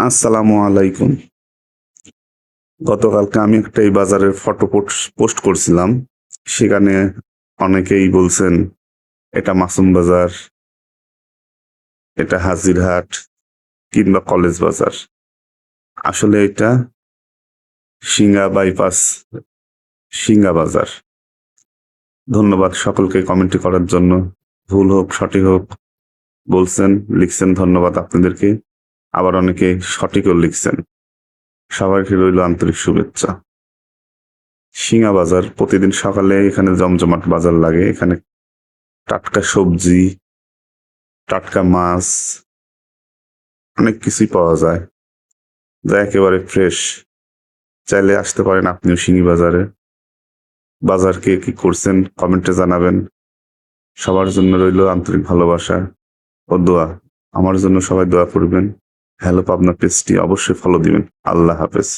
আসসালামু আলাইকুম। গতকালকে আমি একটা এই বাজারের ফটো পোস্ট করছিলাম। সেখানে অনেকেই বলছেন এটা মাসুম বাজার, এটা হাজিরহাট কিংবা কলেজ বাজার। আসলে এটা সিঙ্গা বাইপাস, সিঙ্গা বাজার। ধন্যবাদ সকলকে কমেন্ট করার জন্য। ভুল হোক সঠিক হোক বলছেন, লিখছেন, ধন্যবাদ আপনাদেরকে। আবার অনেকে সঠিকও লিখছেন। সবাইকে রইল আন্তরিক শুভেচ্ছা। সিঙ্গা বাজার প্রতিদিন সকালে এখানে জমজমাট বাজার লাগে। এখানে টাটকা সবজি, টাটকা মাছ, অনেক কিছুই পাওয়া যায় যা একেবারে ফ্রেশ। চাইলে আসতে পারেন আপনিও সিঙ্গি বাজারে। বাজার কে কি করছেন কমেন্টে জানাবেন। সবার জন্য রইল আন্তরিক ভালোবাসা ও দোয়া। আমার জন্য সবাই দোয়া করবেন। হ্যালো পাবনা পেজটি অবশ্যই ফলো দিবেন। আল্লাহ হাফেজ।